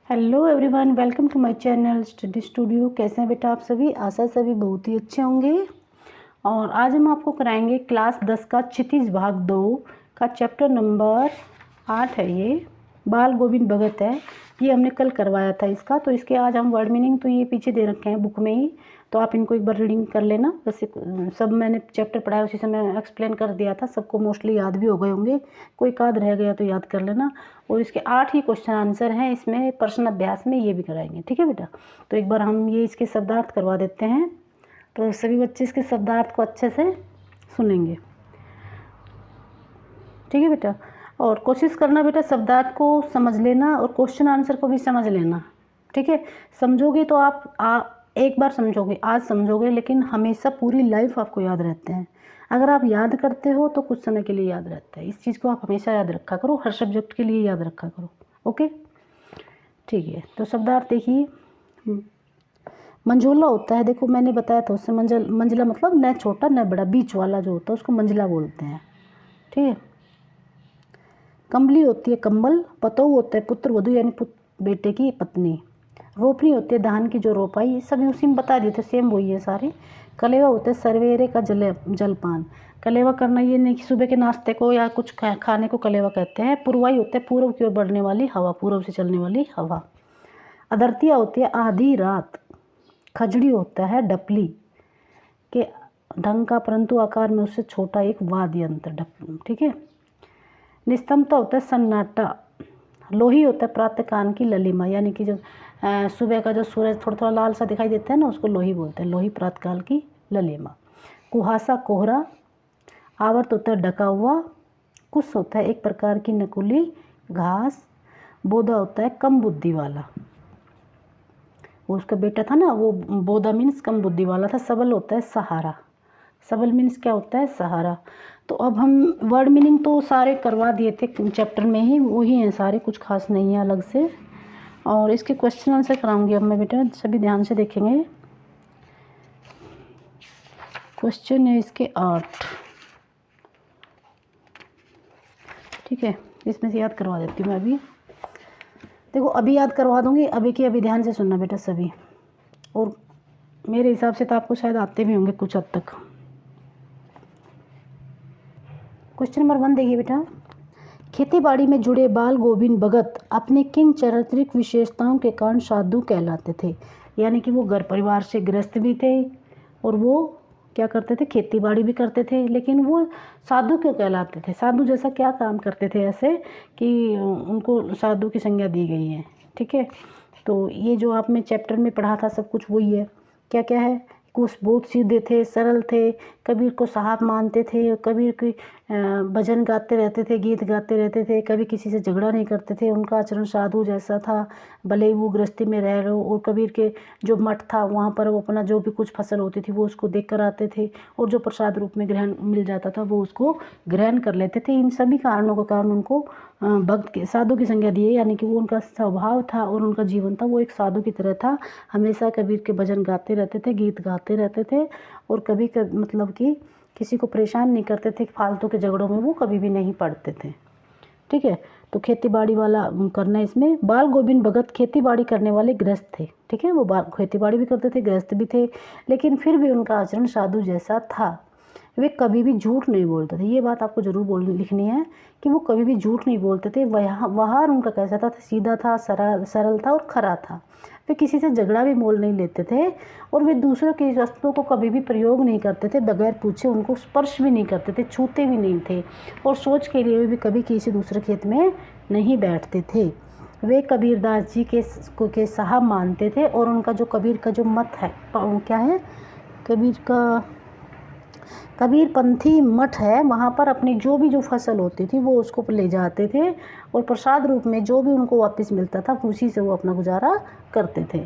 Hello everyone, welcome to my channel study studio. कैसे हैं बेटा आप सभी? आशा सभी बहुत ही अच्छे होंगे। और आज हम आपको कराएंगे क्लास 10 का क्षितिज भाग 2 का चैप्टर नंबर 8 है। ये बाल गोविंद भगत है। ये हमने कल करवाया था इसका, तो इसके आज हम वर्ड मीनिंग तो ये पीछे दे रखे हैं बुक में ही, तो आप इनको एक बार रीडिंग कर लेना। वैसे सब मैंने चैप्टर पढ़ाया उसी समय एक्सप्लेन कर दिया था, सबको मोस्टली याद भी हो गए होंगे, कोई काद रह गया तो याद कर लेना। और इसके 8 ही क्वेश्चन आंसर हैं इसमें, प्रश्न अभ्यास में ये भी कराएंगे, ठीक है बेटा। तो एक बार हम ये इसके शब्दार्थ करवा देते हैं, तो सभी बच्चे इसके शब्दार्थ को अच्छे से सुनेंगे, ठीक है बेटा। और कोशिश करना बेटा शब्दार्थ को समझ लेना और क्वेश्चन आंसर को भी समझ लेना, ठीक है। समझोगे तो आप एक बार समझोगे, आज समझोगे, लेकिन हमेशा पूरी लाइफ आपको याद रहते हैं। अगर आप याद करते हो तो कुछ समय के लिए याद रहता है। इस चीज़ को आप हमेशा याद रखा करो, हर सब्जेक्ट के लिए याद रखा करो, ओके, ठीक है। तो शब्दार्थ देखिए, मंझोला होता है, देखो मैंने बताया था उससे, मंझला मतलब न छोटा न बड़ा, बीच वाला जो होता है उसको मंझला बोलते हैं, ठीक है। कंबली होती है कंबल, पतोह होता है पुत्र वधू यानी बेटे की पत्नी, रोपनी होती है धान की जो रोपाई, ये सब उसी में बता दिए थे, सेम वही है सारे। कलेवा होता है सवेरे का जलपान, कलेवा करना ये नहीं कि सुबह के नाश्ते को या कुछ खाने को कलेवा कहते हैं। पुरवाई होता है पूर्व की ओर बढ़ने वाली हवा, पूर्व से चलने वाली हवा। अदरतिया होती है आधी रात। खजड़ी होता है डपली के ढंग का परंतु आकार में उससे छोटा एक वाद्य यंत्र, ठीक है। निस्तंभता होता है सन्नाटा। लोही होता है प्रातःकाल की ललिमा, यानी कि जब सुबह का जो सूरज थोड़ा थोड़ा लाल सा दिखाई देता है ना, उसको लोही बोलते हैं, लोही प्रातःकाल की ललिमा। कुहासा कोहरा। आवर्त होता है ढका हुआ। कुश होता है एक प्रकार की नकुली घास। बोधा होता है कम बुद्धि वाला, वो उसका बेटा था ना, वो बोधा मीन्स कम बुद्धि वाला था। सबल होता है सहारा, सबल मीन्स क्या होता है? सहारा। तो अब हम वर्ड मीनिंग तो सारे करवा दिए थे चैप्टर में ही, वही हैं सारे, कुछ खास नहीं है अलग से। और इसके क्वेश्चन आंसर कराऊंगी अब मैं बेटा, सभी ध्यान से देखेंगे। क्वेश्चन है इसके 8, ठीक है। इसमें से याद करवा देती हूँ मैं अभी, देखो अभी याद करवा दूंगी, अभी की अभी ध्यान से सुनना बेटा सभी। और मेरे हिसाब से तो आपको शायद आते भी होंगे कुछ हद तक। क्वेश्चन नंबर 1 देखिए बेटा, खेतीबाड़ी में जुड़े बाल गोविंद भगत अपने किन चारित्रिक विशेषताओं के कारण साधु कहलाते थे? यानी कि वो घर परिवार से ग्रस्त भी थे और वो क्या करते थे? खेतीबाड़ी भी करते थे, लेकिन वो साधु क्यों कहलाते थे? साधु जैसा क्या काम करते थे ऐसे कि उनको साधु की संज्ञा दी गई है, ठीक है। तो ये जो आपने चैप्टर में पढ़ा था सब कुछ वही है। क्या क्या है? कुछ बहुत सीधे थे, सरल थे, कबीर को साहब मानते थे, कबीर की भजन गाते रहते थे, गीत गाते रहते थे, कभी किसी से झगड़ा नहीं करते थे, उनका आचरण साधु जैसा था, भले ही वो गृहस्थी में रह रहे हो। और कबीर के जो मठ था वहाँ पर वो अपना जो भी कुछ फसल होती थी वो उसको देख कर आते थे, और जो प्रसाद रूप में ग्रहण मिल जाता था वो उसको ग्रहण कर लेते थे। इन सभी कारणों के कारण उनको भक्त के साधु की संज्ञा दी है, यानी कि वो उनका स्वभाव था और उनका जीवन था, वो एक साधु की तरह था। हमेशा कबीर के भजन गाते रहते थे, गीत गाते रहते थे, और कभी मतलब कि किसी को परेशान नहीं करते थे, फालतू के झगड़ों में वो कभी भी नहीं पड़ते थे, ठीक है। तो खेतीबाड़ी वाला करना इसमें, बाल गोविंद भगत खेतीबाड़ी करने वाले गृहस्थ थे, ठीक है। वो खेतीबाड़ी भी करते थे, गृहस्थ भी थे, लेकिन फिर भी उनका आचरण साधु जैसा था। वे कभी भी झूठ नहीं बोलते थे, ये बात आपको ज़रूर लिखनी है कि वो कभी भी झूठ नहीं बोलते थे। व्यवहार उनका कैसा था? सीधा था, सरल था और खरा था। वे किसी से झगड़ा भी मोल नहीं लेते थे, और वे दूसरों की वस्तुओं को कभी भी प्रयोग नहीं करते थे, बगैर पूछे उनको स्पर्श भी नहीं करते थे, छूते भी नहीं थे, और सोच के लिए भी कभी किसी दूसरे खेत में नहीं बैठते थे। वे कबीरदास जी के साहब मानते थे, और उनका जो कबीर का जो मत है, क्या है? कबीरपंथी मठ है, वहाँ पर अपनी जो फसल होती थी वो उसको ले जाते थे, और प्रसाद रूप में जो भी उनको वापस मिलता था उसी से वो अपना गुजारा करते थे।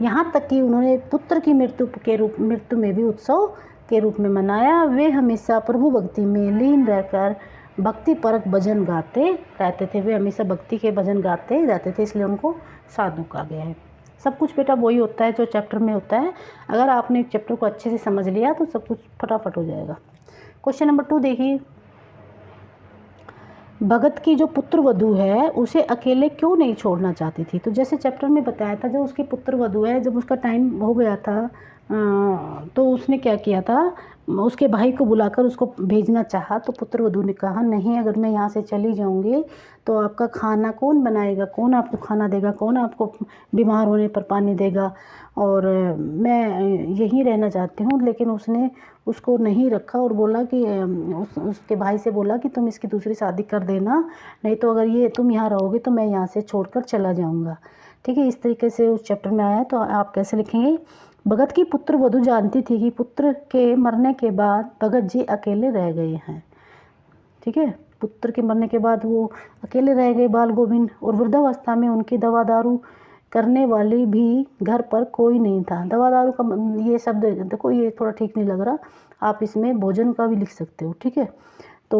यहाँ तक कि उन्होंने पुत्र की मृत्यु में भी उत्सव के रूप में मनाया। वे हमेशा प्रभु भक्ति में लीन रहकर भक्ति परक भजन गाते रहते थे, वे हमेशा भक्ति के भजन गाते रहते थे, इसलिए उनको साधु कहा गया है। सब कुछ बेटा वही होता है जो चैप्टर में होता है। अगर आपने चैप्टर को अच्छे से समझ लिया तो सब कुछ फटाफट हो जाएगा। क्वेश्चन नंबर 2 देखिए, भगत की जो पुत्र वधू है उसे अकेले क्यों नहीं छोड़ना चाहती थी। तो जैसे चैप्टर में बताया था, जब उसकी पुत्र वधू है, जब उसका टाइम हो गया था तो उसने क्या किया था, उसके भाई को बुलाकर उसको भेजना चाहा। तो पुत्र वधू ने कहा नहीं, अगर मैं यहाँ से चली जाऊँगी तो आपका खाना कौन बनाएगा, कौन आपको खाना देगा, कौन आपको बीमार होने पर पानी देगा, और मैं यहीं रहना चाहती हूँ। लेकिन उसने उसको नहीं रखा और बोला कि उसके भाई से बोला कि तुम इसकी दूसरी शादी कर देना, नहीं तो अगर ये तुम यहाँ रहोगे तो मैं यहाँ से छोड़कर चला जाऊँगा। ठीक है, इस तरीके से उस चैप्टर में आया। तो आप कैसे लिखेंगे, भगत की पुत्र वधू जानती थी कि पुत्र के मरने के बाद भगत जी अकेले रह गए हैं। ठीक है, पुत्र के मरने के बाद वो अकेले रह गए बाल गोविंद, और वृद्धावस्था में उनकी दवा दारू करने वाली भी घर पर कोई नहीं था। दवा दारू का ये शब्द देखो, ये थोड़ा ठीक नहीं लग रहा, आप इसमें भोजन का भी लिख सकते हो। ठीक है, तो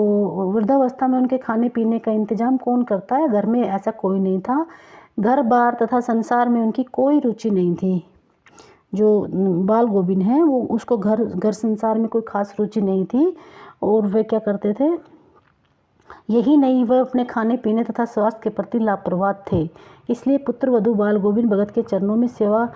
वृद्धावस्था में उनके खाने पीने का इंतजाम कौन करता है, घर में ऐसा कोई नहीं था। घर बार तथा संसार में उनकी कोई रुचि नहीं थी। जो बाल गोविंद हैं वो उसको घर संसार में कोई खास रुचि नहीं थी, और वे क्या करते थे, यही नहीं, वह अपने खाने पीने तथा स्वास्थ्य के प्रति लापरवाह थे। इसलिए पुत्र वधू बाल गोविंद भगत के चरणों में सेवा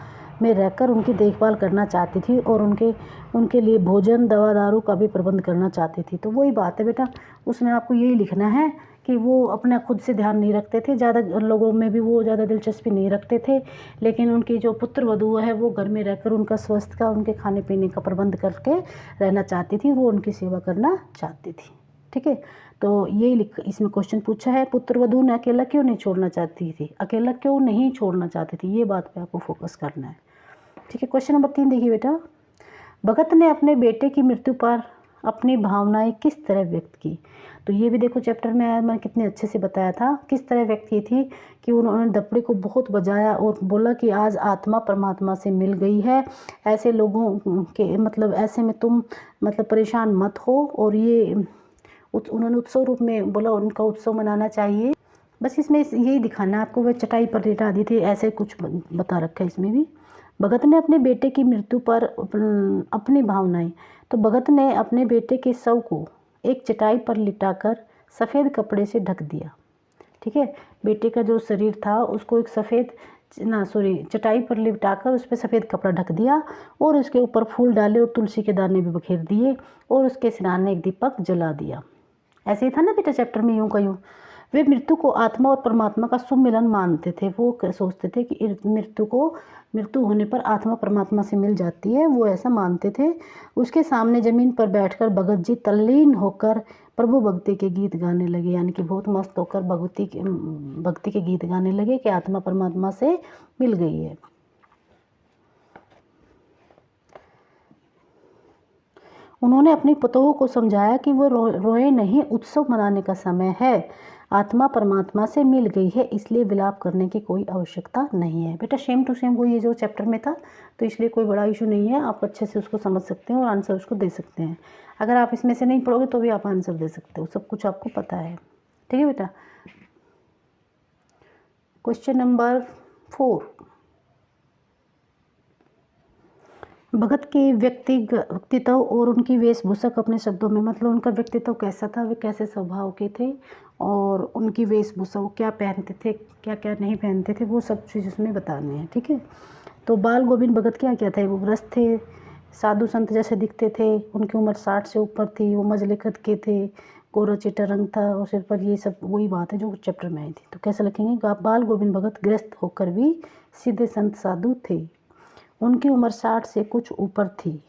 में रहकर उनकी देखभाल करना चाहती थी, और उनके लिए भोजन दवा दारू का भी प्रबंध करना चाहती थी। तो वही बात है बेटा, उसमें आपको यही लिखना है कि वो अपना खुद से ध्यान नहीं रखते थे, ज़्यादा लोगों में भी वो ज़्यादा दिलचस्पी नहीं रखते थे, लेकिन उनकी जो पुत्र वधू है वो घर में रहकर उनका स्वास्थ्य का, उनके खाने पीने का प्रबंध करके रहना चाहती थी, वो उनकी सेवा करना चाहती थी। ठीक है, तो यही इसमें क्वेश्चन पूछा है, पुत्र वधू ने अकेला क्यों नहीं छोड़ना चाहती थी, अकेला क्यों नहीं छोड़ना चाहती थी, ये बात पे आपको फोकस करना है। ठीक है, क्वेश्चन नंबर 3 देखिए बेटा, भगत ने अपने बेटे की मृत्यु पर अपनी भावनाएं किस तरह व्यक्त की। तो ये भी देखो चैप्टर में मैंने कितने अच्छे से बताया था, किस तरह व्यक्त की थी कि उन्होंने दपड़े को बहुत बजाया और बोला कि आज आत्मा परमात्मा से मिल गई है, ऐसे लोगों के मतलब ऐसे में तुम मतलब परेशान मत हो, और ये उन्होंने उत्सव रूप में बोला, उनका उत्सव मनाना चाहिए। बस इसमें यही दिखाना आपको, वह चटाई पर लेटा दी थी, ऐसे कुछ बता रखा है इसमें भी। भगत ने अपने बेटे की मृत्यु पर अपनी भावनाएं, तो भगत ने अपने बेटे के शव को एक चटाई पर लिटाकर सफ़ेद कपड़े से ढक दिया। ठीक है, बेटे का जो शरीर था उसको एक चटाई पर लिटाकर उस पर सफ़ेद कपड़ा ढक दिया, और उसके ऊपर फूल डाले और तुलसी के दाने भी बखेर दिए, और उसके सिराने एक दीपक जला दिया। ऐसे ही था ना बेटा चैप्टर में, यूं का यूं। वे मृत्यु को आत्मा और परमात्मा का सुमिलन मानते थे। वो सोचते थे कि मृत्यु होने पर आत्मा परमात्मा से मिल जाती है, वो ऐसा मानते थे। उसके सामने ज़मीन पर बैठकर भगत जी तल्लीन होकर प्रभु भक्ति के गीत गाने लगे, यानी कि बहुत मस्त होकर भक्ति के गीत गाने लगे कि आत्मा परमात्मा से मिल गई है। उन्होंने अपनी पतोह को समझाया कि वो रोए नहीं, उत्सव मनाने का समय है, आत्मा परमात्मा से मिल गई है, इसलिए विलाप करने की कोई आवश्यकता नहीं है। बेटा सेम टू सेम वो ये जो चैप्टर में था, तो इसलिए कोई बड़ा इशू नहीं है, आप अच्छे से उसको समझ सकते हैं और आंसर उसको दे सकते हैं। अगर आप इसमें से नहीं पढ़ोगे तो भी आप आंसर दे सकते हो, सब कुछ आपको पता है। ठीक है बेटा, क्वेश्चन नंबर 4, भगत के व्यक्तित्व और उनकी वेशभूषा अपने शब्दों में, मतलब उनका व्यक्तित्व कैसा था, वे कैसे स्वभाव के थे, और उनकी वेशभूषा वो क्या पहनते थे, क्या क्या नहीं पहनते थे, वो सब चीज़ उसमें बतानी है। ठीक है, तो बाल गोविंद भगत क्या क्या थे, वो ग्रस्त थे, साधु संत जैसे दिखते थे, उनकी उम्र 60 से ऊपर थी, वो मजले कद के थे, गोरा चिट्टा रंग था और सिर पर, ये सब वही बात है जो चैप्टर में आई थी। तो कैसे लिखेंगे, बाल गोविंद भगत ग्रस्त होकर भी सीधे संत साधु थे, उनकी उम्र 60 से कुछ ऊपर थी।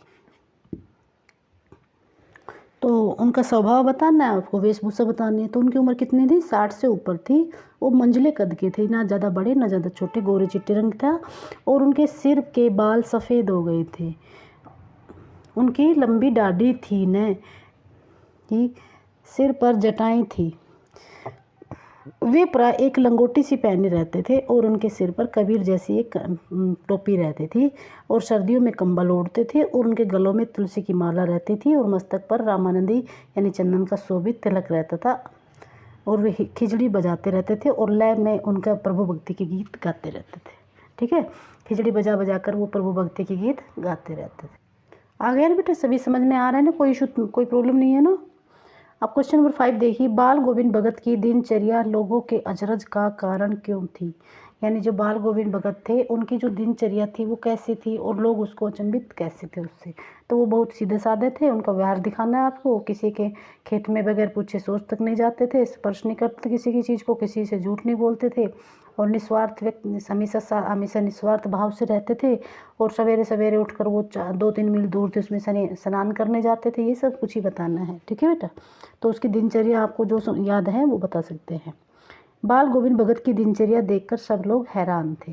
तो उनका स्वभाव बताना है आपको, वेशभूषा बतानी है। तो उनकी उम्र कितनी थी, 60 से ऊपर थी, वो मंझले कद के थे, ना ज़्यादा बड़े ना ज़्यादा छोटे, गोरे चिट्टे रंग था, और उनके सिर के बाल सफ़ेद हो गए थे, उनकी लंबी दाढ़ी थी न कि सिर पर जटाएं थी, वे प्राय एक लंगोटी सी पहने रहते थे, और उनके सिर पर कबीर जैसी एक टोपी रहती थी, और सर्दियों में कंबल ओढ़ते थे, और उनके गलों में तुलसी की माला रहती थी, और मस्तक पर रामानंदी यानी चंदन का शोभित तिलक रहता था, और वे खिचड़ी बजाते रहते थे, और लय में उनका प्रभु भक्ति के गीत गाते रहते थे। ठीक है, खिचड़ी बजा बजा कर वो प्रभु भक्ति के गीत गाते रहते थे। आ गया ना बेटा, सभी समझ में आ रहा है ना, कोई इशू कोई प्रॉब्लम नहीं है ना। अब क्वेश्चन नंबर 5 देखिए, बाल गोविंद भगत की दिनचर्या लोगों के अचरज का कारण क्यों थी। यानी जो बाल गोविंद भगत थे उनकी जो दिनचर्या थी वो कैसी थी और लोग उसको अचंभित कैसे थे उससे। तो वो बहुत सीधे साधे थे, उनका व्यवहार दिखाना है आपको। किसी के खेत में बगैर पूछे सोच तक नहीं जाते थे, स्पर्श नहीं करते किसी की चीज़ को, किसी से झूठ नहीं बोलते थे और निस्वार्थ व्यक्ति हमेशा निस्वार्थ भाव से रहते थे। और सवेरे सवेरे उठकर वो 2-3 मील दूर थे उसमें स्नान करने जाते थे। ये सब कुछ ही बताना है, ठीक है बेटा। तो उसकी दिनचर्या आपको जो याद है वो बता सकते हैं। बाल गोविंद भगत की दिनचर्या देखकर सब लोग हैरान थे।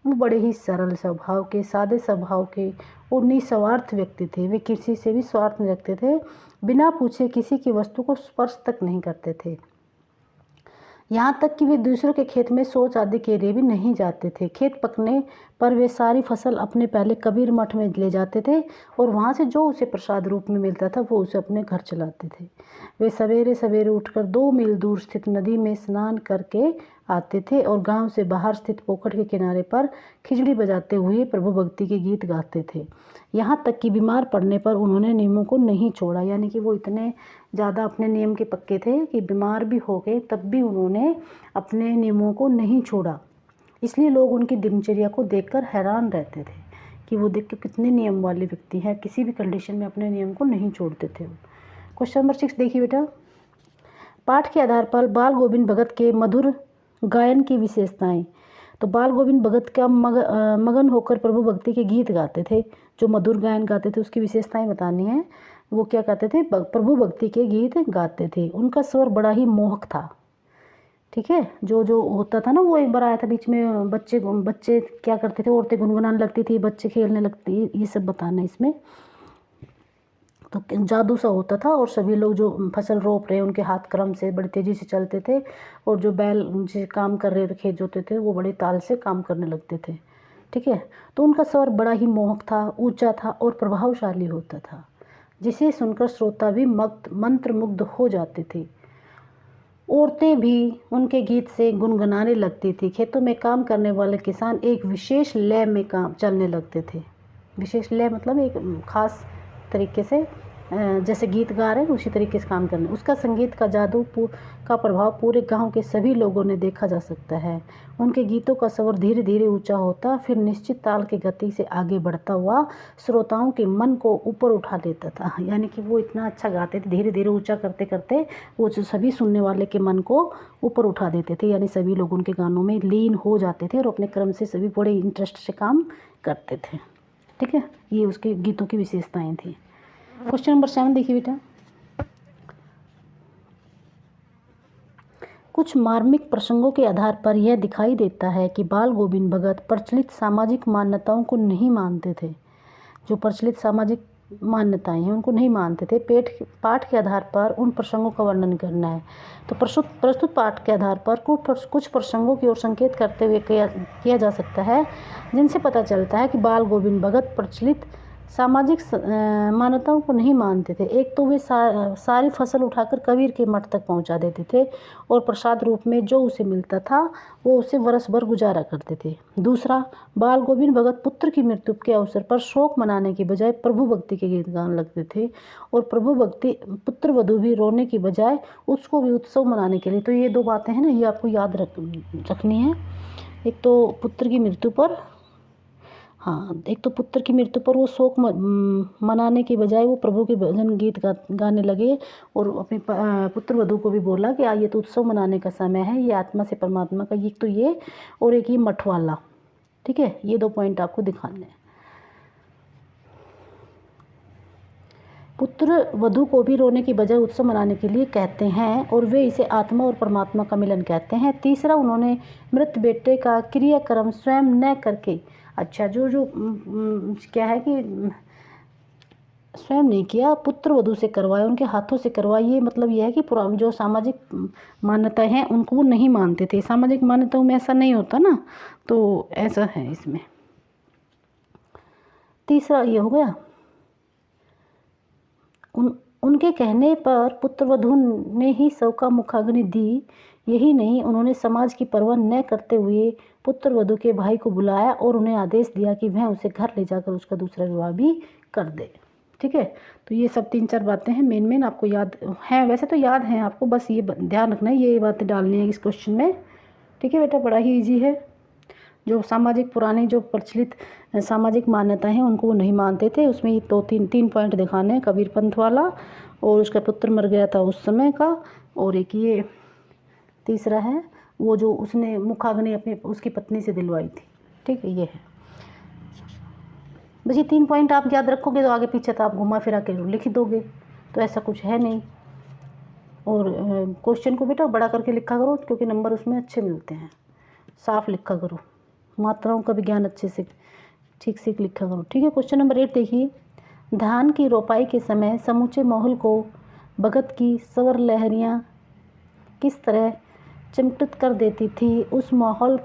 वो बड़े ही सरल स्वभाव के, सादे स्वभाव के और निस्वार्थ व्यक्ति थे। वे किसी से भी स्वार्थ नहीं रखते थे, बिना पूछे किसी की वस्तु को स्पर्श तक नहीं करते थे। यहाँ तक कि वे दूसरों के खेत में शौच आदि के लिए भी नहीं जाते थे। खेत पकने पर वे सारी फसल अपने पहले कबीर मठ में ले जाते थे और वहाँ से जो उसे प्रसाद रूप में मिलता था वो उसे अपने घर चलाते थे। वे सवेरे सवेरे उठकर 2 मील दूर स्थित नदी में स्नान करके आते थे और गांव से बाहर स्थित पोखर के किनारे पर खिचड़ी बजाते हुए प्रभु भक्ति के गीत गाते थे। यहाँ तक कि बीमार पड़ने पर उन्होंने नियमों को नहीं छोड़ा। यानी कि वो इतने ज़्यादा अपने नियम के पक्के थे कि बीमार भी हो गए तब भी उन्होंने अपने नियमों को नहीं छोड़ा। इसलिए लोग उनकी दिनचर्या को देखकर हैरान रहते थे कि वो देख के कितने नियम वाले व्यक्ति हैं, किसी भी कंडीशन में अपने नियम को नहीं छोड़ते थे। क्वेश्चन नंबर 6 देखिए बेटा, पाठ के आधार पर बाल गोविंद भगत के मधुर गायन की विशेषताएं। तो बाल गोविंद भगत का मगन होकर प्रभु भक्ति के गीत गाते थे, जो मधुर गायन गाते थे उसकी विशेषताएं बतानी है। वो क्या कहते थे, प्रभु भक्ति के गीत गाते थे। उनका स्वर बड़ा ही मोहक था, ठीक है। जो होता था ना, वो एक बार आया था बीच में, बच्चे क्या करते थे, औरतें गुनगुनाने लगती थी, बच्चे खेलने लगती, ये सब बताना है इसमें। तो जादू सा होता था और सभी लोग जो फसल रोप रहे उनके हाथ क्रम से बड़ी तेज़ी से चलते थे और जो बैल जो काम कर रहे थे, खेत जोते थे, वो बड़े ताल से काम करने लगते थे, ठीक है। तो उनका स्वर बड़ा ही मोहक था, ऊंचा था और प्रभावशाली होता था, जिसे सुनकर श्रोता भी मंत्रमुग्ध हो जाते थे। औरतें भी उनके गीत से गुनगुनाने लगती थी। खेतों में काम करने वाले किसान एक विशेष लय में काम चलने लगते थे। विशेष लय मतलब एक खास तरीके से, जैसे गीत गा रहे हैं उसी तरीके से काम करना। उसका संगीत का जादू का प्रभाव पूरे गांव के सभी लोगों ने देखा जा सकता है। उनके गीतों का स्वर धीरे धीरे ऊंचा होता, फिर निश्चित ताल की गति से आगे बढ़ता हुआ श्रोताओं के मन को ऊपर उठा लेता था। यानी कि वो इतना अच्छा गाते थे, धीरे धीरे ऊंचा करते करते वो जो सभी सुनने वाले के मन को ऊपर उठा देते थे। यानी सभी लोग उनके गानों में लीन हो जाते थे और अपने क्रम से सभी बड़े इंटरेस्ट से काम करते थे, ठीक है। ये उसके गीतों की विशेषताएं थी। क्वेश्चन नंबर 7 देखिए बेटा, कुछ मार्मिक प्रसंगों के आधार पर यह दिखाई देता है कि बाल गोविंद भगत प्रचलित सामाजिक मान्यताओं को नहीं मानते थे। जो प्रचलित सामाजिक मान्यताएं हैं उनको नहीं मानते थे। पाठ के आधार पर उन प्रसंगों का वर्णन करना है। तो प्रस्तुत पाठ के आधार पर कुछ प्रसंगों की ओर संकेत करते हुए किया जा सकता है, जिनसे पता चलता है कि बाल गोविंद भगत प्रचलित सामाजिक मान्यताओं को नहीं मानते थे। एक तो वे सारी फसल उठाकर कबीर के मठ तक पहुंचा देते थे और प्रसाद रूप में जो उसे मिलता था वो उसे वर्ष भर गुजारा करते थे। दूसरा, बाल गोविंद भगत पुत्र की मृत्यु के अवसर पर शोक मनाने की बजाय प्रभु भक्ति के गीत गाने लगते थे और प्रभु भक्ति पुत्र वधू भी रोने की बजाय उसको भी उत्सव मनाने के लिए। तो ये 2 बातें हैं ना, ये आपको याद रखनी है। एक तो पुत्र की मृत्यु पर, हाँ, एक तो पुत्र की मृत्यु पर वो शोक मनाने की बजाय वो प्रभु के भजन गीत गाने लगे और अपने पुत्र वधू को भी बोला कि ये तो उत्सव मनाने का समय है, ये आत्मा से परमात्मा का, एक तो ये और एक ये मठ वाला, ठीक है। ये 2 पॉइंट आपको दिखाने हैं। पुत्र वधू को भी रोने की बजाय उत्सव मनाने के लिए कहते हैं और वे इसे आत्मा और परमात्मा का मिलन कहते हैं। तीसरा, उन्होंने मृत बेटे का क्रियाक्रम स्वयं न करके, अच्छा जो क्या है कि स्वयं नहीं किया, पुत्र वधू से करवाया, उनके हाथों से करवाया। ये मतलब यह है कि जो सामाजिक मान्यताएं हैं उनको वो नहीं मानते थे। सामाजिक मान्यताओं में ऐसा नहीं होता ना, तो ऐसा है इसमें। तीसरा ये हो गया। उनके कहने पर पुत्रवधू ने ही शव का मुखाग्नि दी। यही नहीं, उन्होंने समाज की परवाह न करते हुए पुत्रवधू के भाई को बुलाया और उन्हें आदेश दिया कि वह उसे घर ले जाकर उसका दूसरा विवाह भी कर दे, ठीक है। तो ये सब 3-4 बातें हैं मेन आपको याद हैं, वैसे तो याद हैं आपको, बस ये ध्यान रखना है, ये बातें डालनी है इस क्वेश्चन में। ठीक है बेटा, बड़ा ही ईजी है। जो सामाजिक पुराने जो प्रचलित सामाजिक मान्यताएं हैं उनको वो नहीं मानते थे। उसमें ये 3 पॉइंट दिखाने हैं, कबीर पंथ वाला, और उसका पुत्र मर गया था उस समय का, और एक ये तीसरा है वो जो उसने मुखाग्नि अपनी उसकी पत्नी से दिलवाई थी। ठीक है, ये है बस। ये 3 पॉइंट आप याद रखोगे तो आगे पीछे तो आप घुमा फिरा के लिख दोगे, तो ऐसा कुछ है नहीं। और क्वेश्चन को बेटा बड़ा करके लिखा करो, क्योंकि नंबर उसमें अच्छे मिलते हैं। साफ लिखा करो, मात्राओं का भी ज्ञान अच्छे से ठीक से लिखा करो। ठीक है। क्वेश्चन नंबर 8 देखिए, धान की रोपाई के समय समूचे माहौल को भगत की स्वर लहरियाँ किस तरह चिमटित कर देती थी। उस माहौल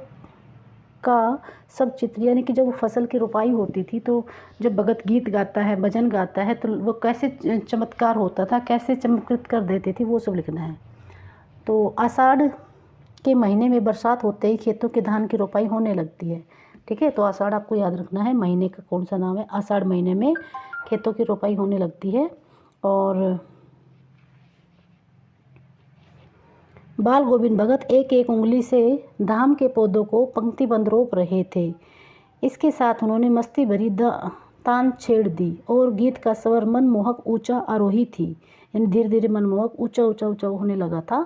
का सब चित्र, यानी कि जब फसल की रोपाई होती थी तो जब भगत गीत गाता है, भजन गाता है, तो वो कैसे चमत्कार होता था, कैसे चमत्कृत कर देती थी, वो सब लिखना है। तो आषाढ़ के महीने में बरसात होते ही खेतों के धान की रोपाई होने लगती है। ठीक है। तो आषाढ़ आपको याद रखना है, महीने का कौन सा नाम है। आषाढ़ महीने में खेतों की रोपाई होने लगती है। और बाल गोविंद भगत एक एक उंगली से धाम के पौधों को पंक्तिबंद रोप रहे थे। इसके साथ उन्होंने मस्ती भरी तान छेड़ दी और गीत का स्वर मनमोहक ऊंचा आरोही थी, यानी धीरे धीरे मनमोहक ऊंचा ऊंचा ऊंचा होने लगा था।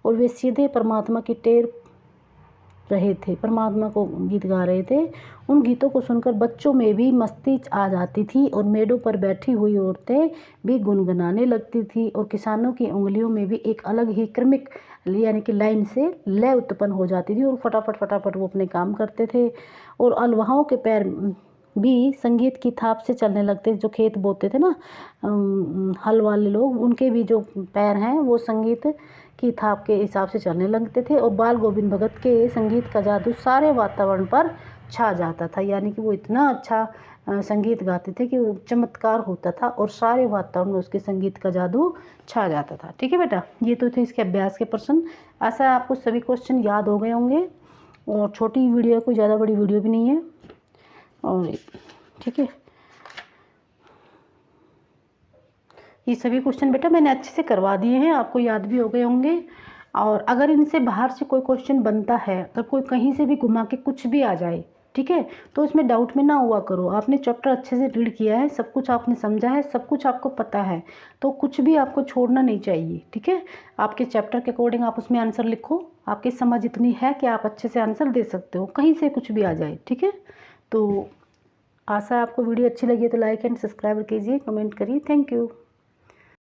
और वे सीधे परमात्मा की टेर रहे थे, परमात्मा को गीत गा रहे थे। उन गीतों को सुनकर बच्चों में भी मस्ती आ जाती थी और मेड़ों पर बैठी हुई औरतें भी गुनगुनाने लगती थी, और किसानों की उंगलियों में भी एक अलग ही क्रमिक यानी कि लाइन से लय उत्पन्न हो जाती थी, और फटाफट फटाफट वो अपने काम करते थे। और अलवाहों के पैर भी संगीत की थाप से चलने लगते, जो खेत बोते थे ना हल वाले लोग, उनके भी जो पैर हैं वो संगीत की थाप के हिसाब से चलने लगते थे। और बाल गोविंद भगत के संगीत का जादू सारे वातावरण पर छा जाता था, यानी कि वो इतना अच्छा संगीत गाते थे कि वो चमत्कार होता था और सारे वातावरण में उसके संगीत का जादू छा जाता था। ठीक है बेटा, ये तो थे इसके अभ्यास के प्रश्न। ऐसा आपको सभी क्वेश्चन याद हो गए होंगे, और छोटी वीडियो है, कोई ज़्यादा बड़ी वीडियो भी नहीं है। और ठीक है, ये सभी क्वेश्चन बेटा मैंने अच्छे से करवा दिए हैं, आपको याद भी हो गए होंगे। और अगर इनसे बाहर से कोई क्वेश्चन बनता है, अगर कोई कहीं से भी घुमा के कुछ भी आ जाए, ठीक है, तो इसमें डाउट में ना हुआ करो। आपने चैप्टर अच्छे से रीड किया है, सब कुछ आपने समझा है, सब कुछ आपको पता है, तो कुछ भी आपको छोड़ना नहीं चाहिए। ठीक है, आपके चैप्टर के अकॉर्डिंग आप उसमें आंसर लिखो। आपकी समझ इतनी है कि आप अच्छे से आंसर दे सकते हो, कहीं से कुछ भी आ जाए। ठीक है, तो आशा आपको वीडियो अच्छी लगी है तो लाइक एंड सब्सक्राइब कीजिए, कमेंट करिए। Thank you.